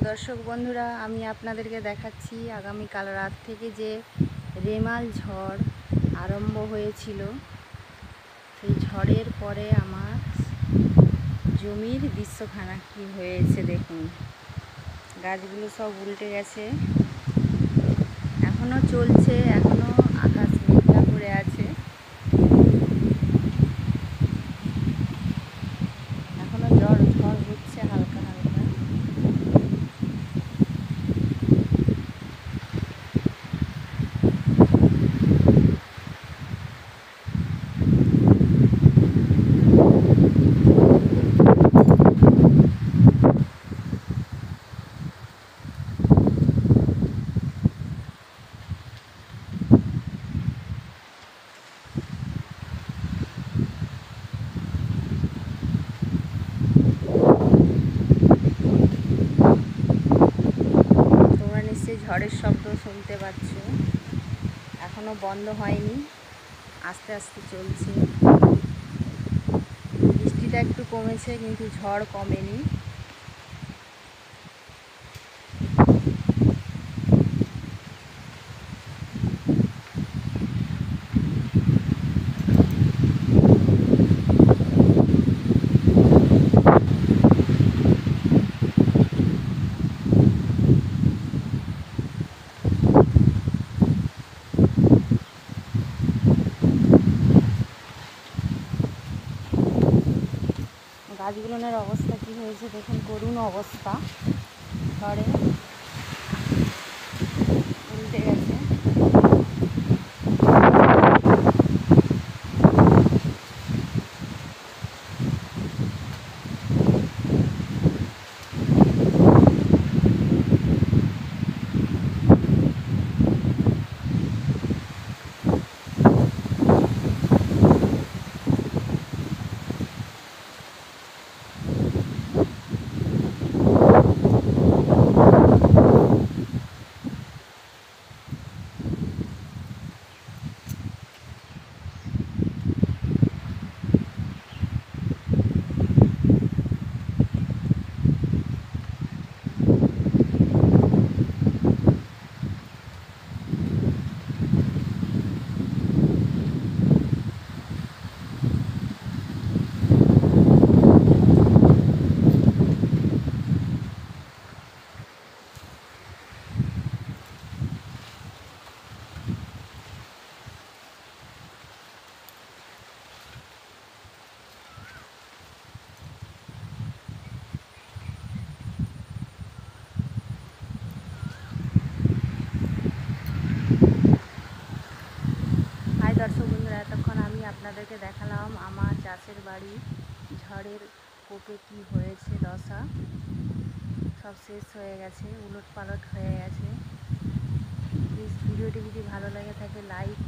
দর্শক বন্ধুরা, আমি আপনাদেরকে দেখাচ্ছি আগামীকাল রাত থেকে যে রেমাল ঝড় আরম্ভ হয়েছিল, সেই ঝড়ের পরে আমার জমির দৃশ্যখানা কি হয়েছে দেখুন। গাছগুলো সব উল্টে গেছে, এখনও চলছে, এখনও আকাশ মেঘলা করে আছে, এখনও ঝড় হচ্ছে হালকা হালকা। ঝড়ের শব্দ শুনতে পাচ্ছ, এখনো বন্ধ হয়নি, আস্তে আস্তে চলছে। বৃষ্টিটা একটু কমেছে কিন্তু ঝড় কমেনি। গাছগুলোর অবস্থা কি হয়েছে দেখুন, করুণ অবস্থা, ঝড়ে উল্টে গেছে। দর্শক বন্ধুরা, এতক্ষণ আমি আপনাদেরকে দেখালাম আমার চাষের বাড়ি ঝড়ের কোপে কি হয়েছে দশা। সব শেষ হয়ে গেছে, উলট পালট হয়ে গেছে। প্লিজ ভিডিওটি যদি ভালো লাগে থাকে লাইক